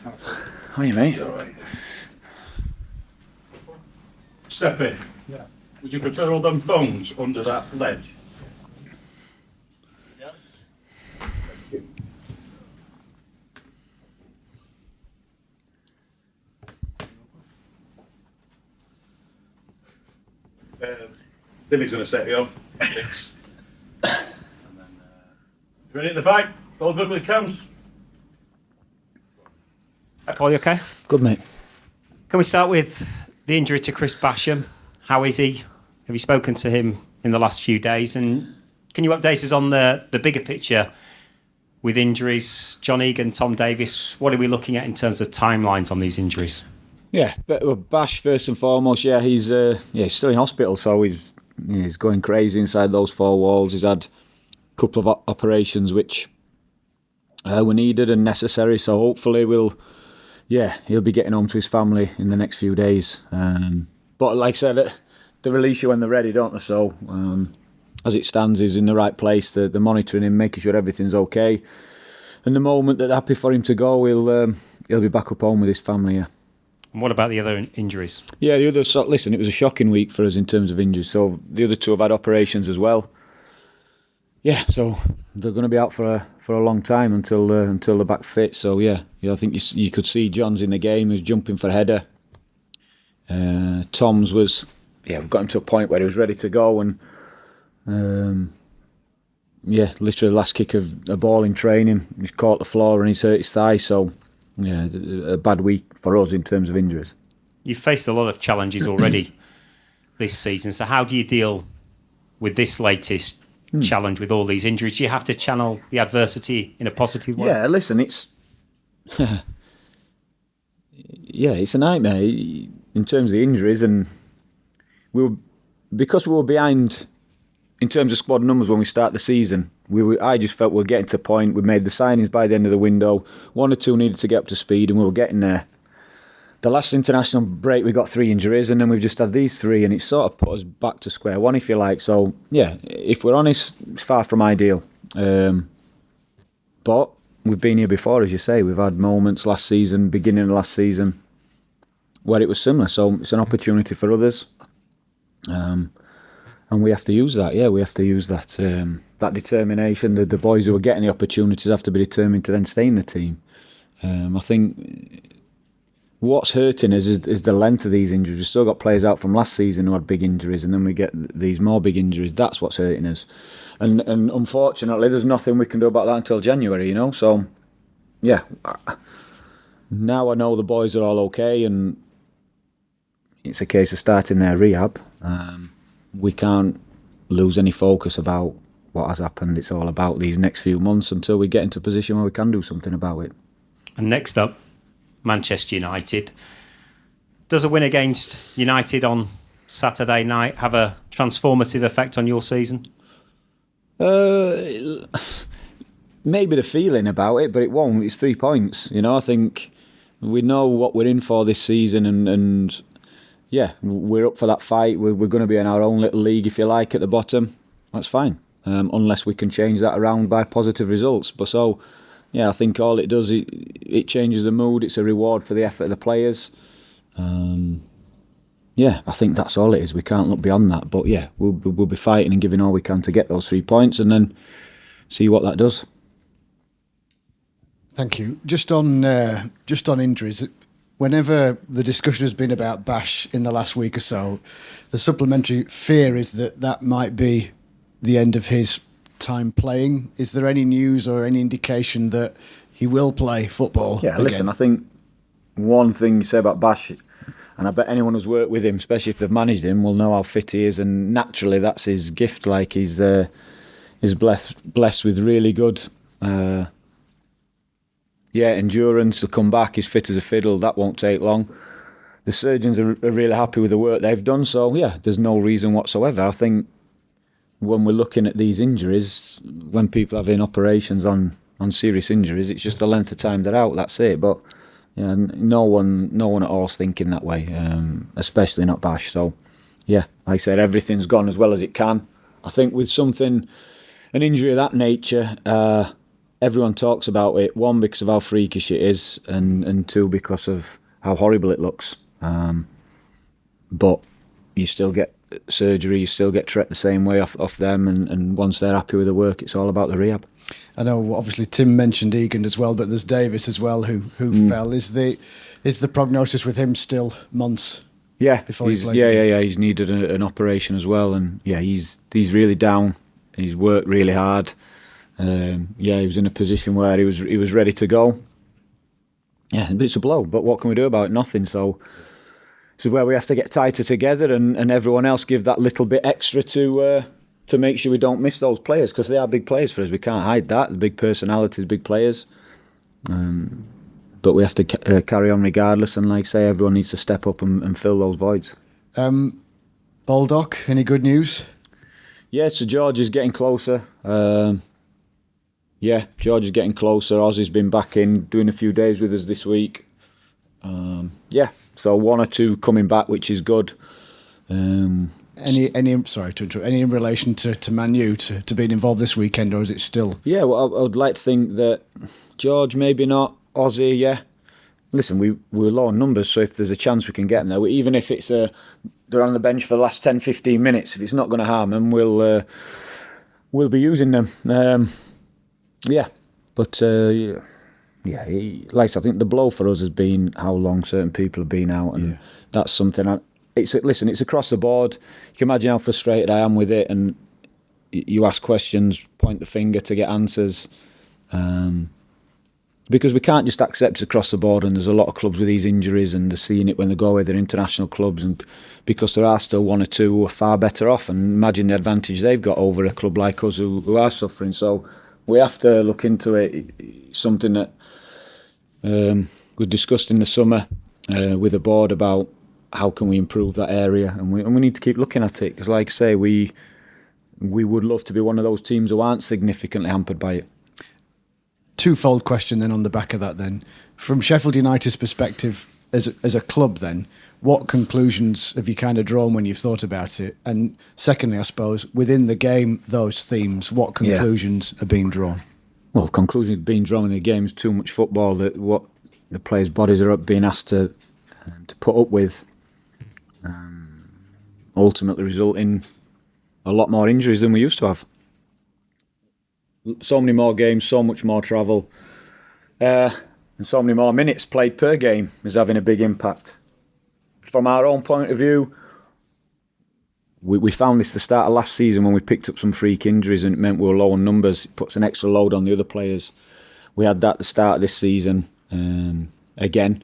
Hi, mate. All right. Step in. Yeah. Would you prefer all them phones under that ledge? Yeah. Timmy's going to set you off. Ready at the back? All good with the cams? Paul, you okay? Good, mate. Can we start with the injury to Chris Basham? How is he? Have you spoken to him in the last few days? And can you update us on the bigger picture with injuries? John Egan, Tom Davies, what are we looking at in terms of timelines on these injuries? Yeah, but Bash first and foremost. Yeah, he's still in hospital, so he's going crazy inside those four walls. He's had a couple of operations which were needed and necessary. So hopefully he'll be getting home to his family in the next few days. But like I said, they release you when they're ready, don't they? So as it stands, he's in the right place. They're monitoring him, making sure everything's okay. And the moment that they're happy for him to go, he'll be back up home with his family. Yeah. And what about the other injuries? Yeah, the others. Listen, it was a shocking week for us in terms of injuries. So the other two have had operations as well. Yeah, so they're going to be out for a long time until they're back fit. So yeah, I think you could see John's in the game. He was jumping for header. Tom's was, we've got him to a point where he was ready to go, and literally the last kick of a ball in training, he's caught the floor and he's hurt his thigh. So yeah, a bad week for us in terms of injuries. You've faced a lot of challenges already this season. So how do you deal with this latest challenge with all these injuries? Do you have to channel the adversity in a positive way? Yeah, listen, it's it's a nightmare in terms of the injuries, and because we were behind in terms of squad numbers when we started the season. I just felt we were getting to the point. We made the signings by the end of the window. One or two needed to get up to speed, and we were getting there. The last international break, we got 3 injuries, and then we've just had these 3, and it sort of put us back to square one, if you like. So, yeah, if we're honest, it's far from ideal. But we've been here before, as you say. We've had moments last season, beginning of last season, where it was similar. So it's an opportunity for others. And we have to use that. Yeah, we have to use that that determination. The boys who are getting the opportunities have to be determined to then stay in the team. I think what's hurting us is the length of these injuries. We've still got players out from last season who had big injuries, and then we get these more big injuries. That's what's hurting us. And unfortunately, there's nothing we can do about that until January, So, yeah, now I know the boys are all okay, and it's a case of starting their rehab. We can't lose any focus about what has happened. It's all about these next few months until we get into a position where we can do something about it. And next up, Manchester United. Does a win against United on Saturday night have a transformative effect on your season? Maybe the feeling about it, but it won't. It's 3 points. I think we know what we're in for this season, and yeah, we're up for that fight. We're going to be in our own little league, if you like, at the bottom. That's fine, unless we can change that around by positive results. But so, yeah, I think all it does, it changes the mood. It's a reward for the effort of the players. Yeah, I think that's all it is. We can't look beyond that. But yeah, we'll be fighting and giving all we can to get those 3 points, and then see what that does. Thank you. Just on injuries, whenever the discussion has been about Bash in the last week or so, the supplementary fear is that might be the end of his time playing. Is there any news or any indication that he will play football again? Listen, I think one thing you say about Bash, and I bet anyone who's worked with him, especially if they've managed him, will know how fit he is, and naturally that's his gift. Like he's blessed with really good endurance. To come back, he's fit as a fiddle. That won't take long. The surgeons are really happy with the work they've done, so yeah, there's no reason whatsoever. I think when we're looking at these injuries, when people are having operations on serious injuries, it's just the length of time they're out, that's it. But yeah, no one at all is thinking that way, especially not Bash. So yeah, like I said, everything's gone as well as it can. I think with an injury of that nature, everyone talks about it. One, because of how freakish it is, and two, because of how horrible it looks. But you still get surgery, you still get treated the same way off them, and once they're happy with the work, it's all about the rehab. I know, obviously, Tim mentioned Egan as well, but there's Davies as well who fell. Is the prognosis with him still months? Yeah, before he plays again? yeah. He's needed an operation as well, and yeah, he's really down. He's worked really hard. He was in a position where he was ready to go. Yeah, but it's a blow. But what can we do about it? Nothing. So this is where we have to get tighter together, and everyone else give that little bit extra to make sure we don't miss those players, because they are big players for us. We can't hide that. The big personalities, big players. But we have to carry on regardless, and like I say, everyone needs to step up and fill those voids. Baldock, any good news? Yeah, so George is getting closer. George is getting closer. Ozzy's been back in, doing a few days with us this week. So one or two coming back, which is good. Sorry to interrupt. Any in relation to Man Utd to being involved this weekend, or is it still? Yeah, well, I would like to think that George, maybe not. Ozzy, yeah. Listen, we're low on numbers, so if there's a chance we can get them there, even if it's they're on the bench for the last 10, 15 minutes, if it's not going to harm them, we'll be using them. Like I said, I think the blow for us has been how long certain people have been out, and that's something. It's across the board. You can imagine how frustrated I am with it, and you ask questions, point the finger to get answers. Because we can't just accept it across the board, and there's a lot of clubs with these injuries, and they're seeing it when they go away, they're international clubs, and because there are still one or two who are far better off, and imagine the advantage they've got over a club like us who are suffering. So we have to look into it. It's something that we discussed in the summer with the board about how can we improve that area, and we need to keep looking at it, because like I say, we would love to be one of those teams who aren't significantly hampered by it. Twofold question then on the back of that then. From Sheffield United's perspective as a club then, what conclusions have you kind of drawn when you've thought about it? And secondly, I suppose, within the game, those themes, what conclusions are being drawn? Well, conclusions being drawn in the game is too much football, that what the players' bodies are being asked to put up with ultimately result in a lot more injuries than we used to have. So many more games, so much more travel, and so many more minutes played per game is having a big impact. From our own point of view, we found this the start of last season when we picked up some freak injuries, and it meant we were low on numbers. It puts an extra load on the other players. We had that at the start of this season again.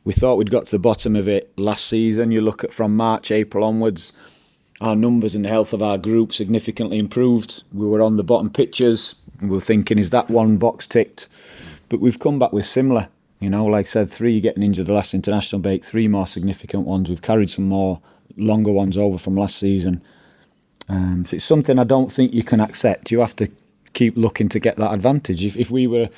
We thought we'd got to the bottom of it last season. You look at from March, April onwards, our numbers and the health of our group significantly improved. We were on the bottom pitches. We were thinking, is that one box ticked? But we've come back with similar. Like I said, 3 getting injured the last international break, 3 more significant ones. We've carried some more longer ones over from last season. So it's something I don't think you can accept. You have to keep looking to get that advantage. If we were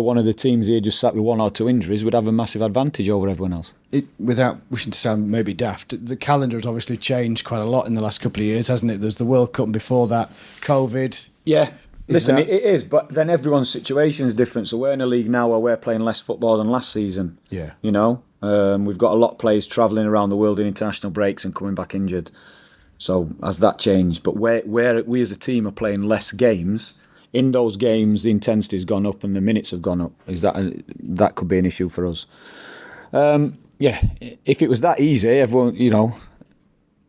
one of the teams here just sat with 1 or 2 injuries, we'd have a massive advantage over everyone else. Without wishing to sound maybe daft, the calendar has obviously changed quite a lot in the last couple of years, hasn't it? There's the World Cup, and before that, COVID. Yeah, listen, it is, but then everyone's situation is different. So we're in a league now where we're playing less football than last season. Yeah. We've got a lot of players travelling around the world in international breaks and coming back injured. So has that changed? But where we as a team are playing less games, in those games the intensity's gone up and the minutes have gone up. That could be an issue for us. If it was that easy, everyone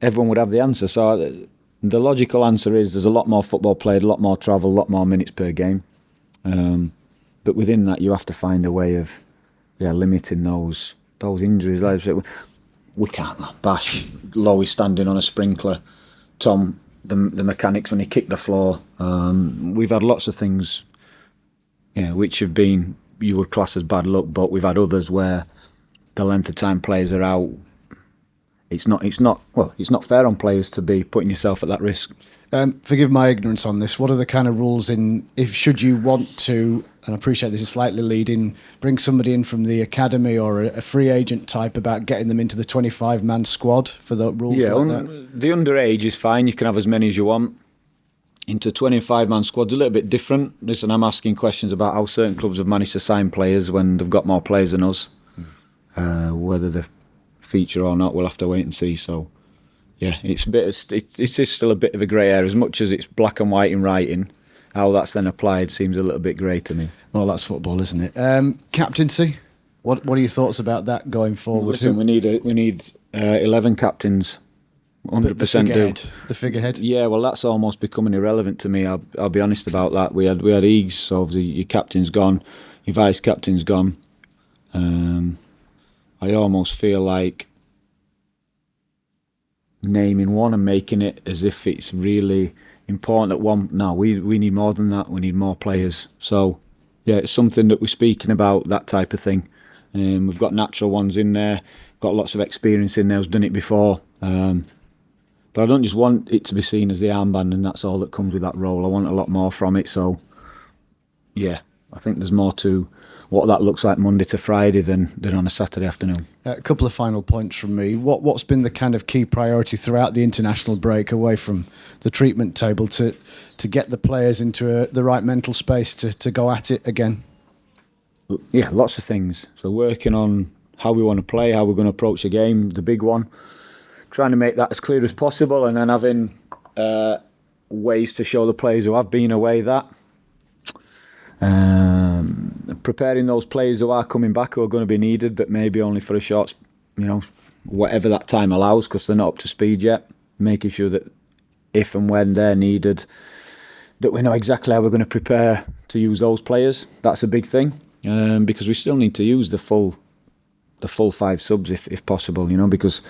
would have the answer. So the logical answer is there's a lot more football played, a lot more travel, a lot more minutes per game. But within that, you have to find a way of limiting those injuries. We can't bash Lowy standing on a sprinkler, Tom, the mechanics when he kicked the floor. We've had lots of things, which have been, you would class as bad luck, but we've had others where the length of time players are out. It's not fair on players to be putting yourself at that risk. Forgive my ignorance on this. What are the kind of rules should you want to, and I appreciate this is slightly leading, bring somebody in from the academy or a free agent type about getting them into the 25-man squad for the rules like that? The underage is fine. You can have as many as you want. into 25-man squad's a little bit different. Listen, I'm asking questions about how certain clubs have managed to sign players when they've got more players than us. Whether they feature or not, we'll have to wait and see. So, yeah, it's just still a bit of a grey area. As much as it's black and white in writing, how that's then applied seems a little bit grey to me. Well, that's football, isn't it? Captaincy. What are your thoughts about that going forward? Listen, we need 11 captains. 100% the figurehead. Yeah, well, that's almost becoming irrelevant to me. I'll be honest about that. We had Egs, so obviously your captain's gone, your vice captain's gone. I almost feel like naming one and making it as if it's really important that one. No, we need more than that. We need more players. So yeah, it's something that we're speaking about, that type of thing. We've got natural ones in there, got lots of experience in there, who's done it before. But I don't just want it to be seen as the armband and that's all that comes with that role. I want a lot more from it. So, yeah, I think there's more to what that looks like Monday to Friday than on a Saturday afternoon. A couple of final points from me. What's been the kind of key priority throughout the international break, away from the treatment table, to get the players into the right mental space to go at it again? Yeah, lots of things. So working on how we want to play, how we're going to approach the game, the big one. Trying to make that as clear as possible, and then having ways to show the players who have been away that. Preparing those players who are coming back, who are going to be needed, but maybe only for a short, whatever that time allows, because they're not up to speed yet. Making sure that if and when they're needed, that we know exactly how we're going to prepare to use those players. That's a big thing, because we still need to use the full 5 subs if possible. Because.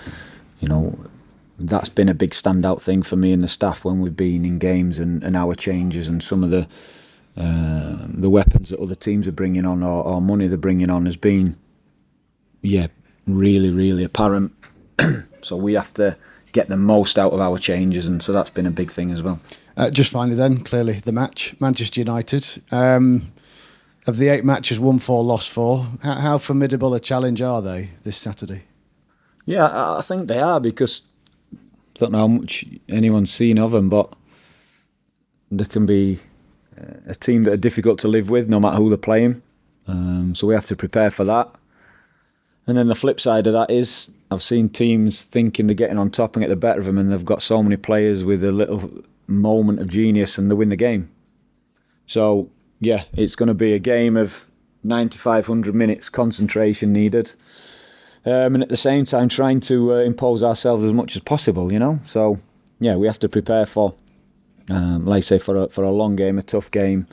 That's been a big standout thing for me and the staff when we've been in games and our changes and some of the weapons that other teams are bringing on or money they're bringing on has been, really, really apparent. So we have to get the most out of our changes, and so that's been a big thing as well. Just finally then, clearly the match, Manchester United. Of the 8 matches, won 4, lost 4. How formidable a challenge are they this Saturday? Yeah, I think they are, because I don't know how much anyone's seen of them, but they can be a team that are difficult to live with no matter who they're playing. So we have to prepare for that. And then the flip side of that is I've seen teams thinking they're getting on top and get the better of them, and they've got so many players with a little moment of genius and they win the game. So yeah, it's going to be a game of 9,500 minutes concentration needed. And at the same time trying to impose ourselves as much as possible, So, yeah, we have to prepare for, like I say, for a long game, a tough game,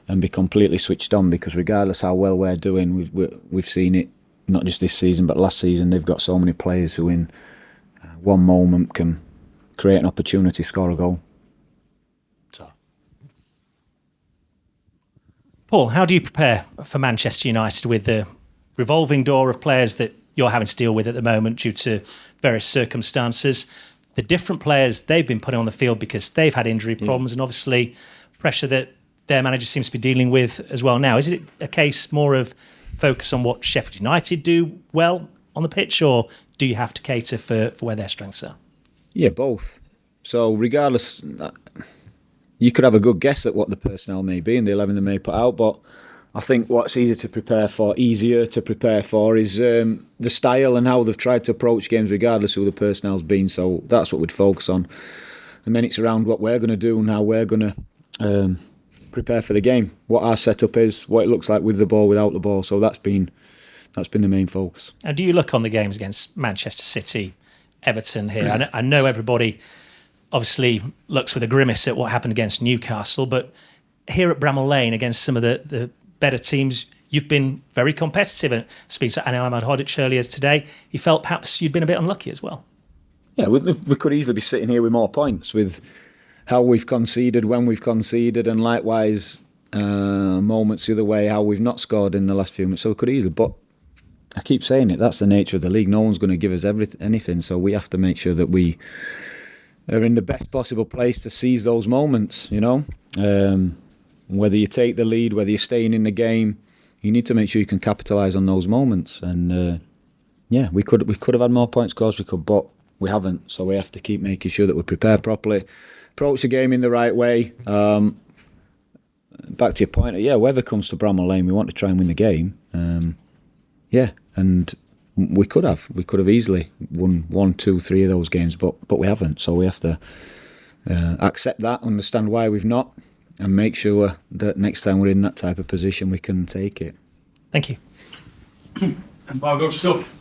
and be completely switched on, because regardless how well we're doing, we've seen it, not just this season, but last season, they've got so many players who in one moment can create an opportunity, score a goal. Paul, how do you prepare for Manchester United with the revolving door of players that you're having to deal with at the moment due to various circumstances, the different players they've been putting on the field because they've had injury problems, and obviously pressure that their manager seems to be dealing with as well now? Is it a case more of focus on what Sheffield United do well on the pitch, or do you have to cater for where their strengths are? Yeah, both. So regardless, you could have a good guess at what the personnel may be and the 11 they may put out, but I think what's easier to prepare for is the style and how they've tried to approach games regardless of who the personnel's been. So that's what we'd focus on. And then it's around what we're going to do and how we're going to prepare for the game, what our setup is, what it looks like with the ball, without the ball. So that's been the main focus. And do you look on the games against Manchester City, Everton here? I know everybody obviously looks with a grimace at what happened against Newcastle, but here at Bramall Lane against some of the better teams, you've been very competitive. And speaking to Anil Ahmedhodzic earlier today, he felt perhaps you'd been a bit unlucky as well. Yeah, we could easily be sitting here with more points with how we've conceded, when we've conceded, and likewise moments the other way, how we've not scored in the last few minutes. So we could easily, but I keep saying it, that's the nature of the league. No one's going to give us anything, so we have to make sure that we are in the best possible place to seize those moments, whether you take the lead, whether you're staying in the game, you need to make sure you can capitalise on those moments. And we could have had more points, of course we could, but we haven't. So we have to keep making sure that we prepare properly, approach the game in the right way. Back to your point, whoever comes to Bramall Lane, we want to try and win the game. And we could have easily won 1, 2, 3 of those games, but we haven't. So we have to accept that, understand why we've not, and make sure that next time we're in that type of position, we can take it. Thank you. And Bar, good stuff.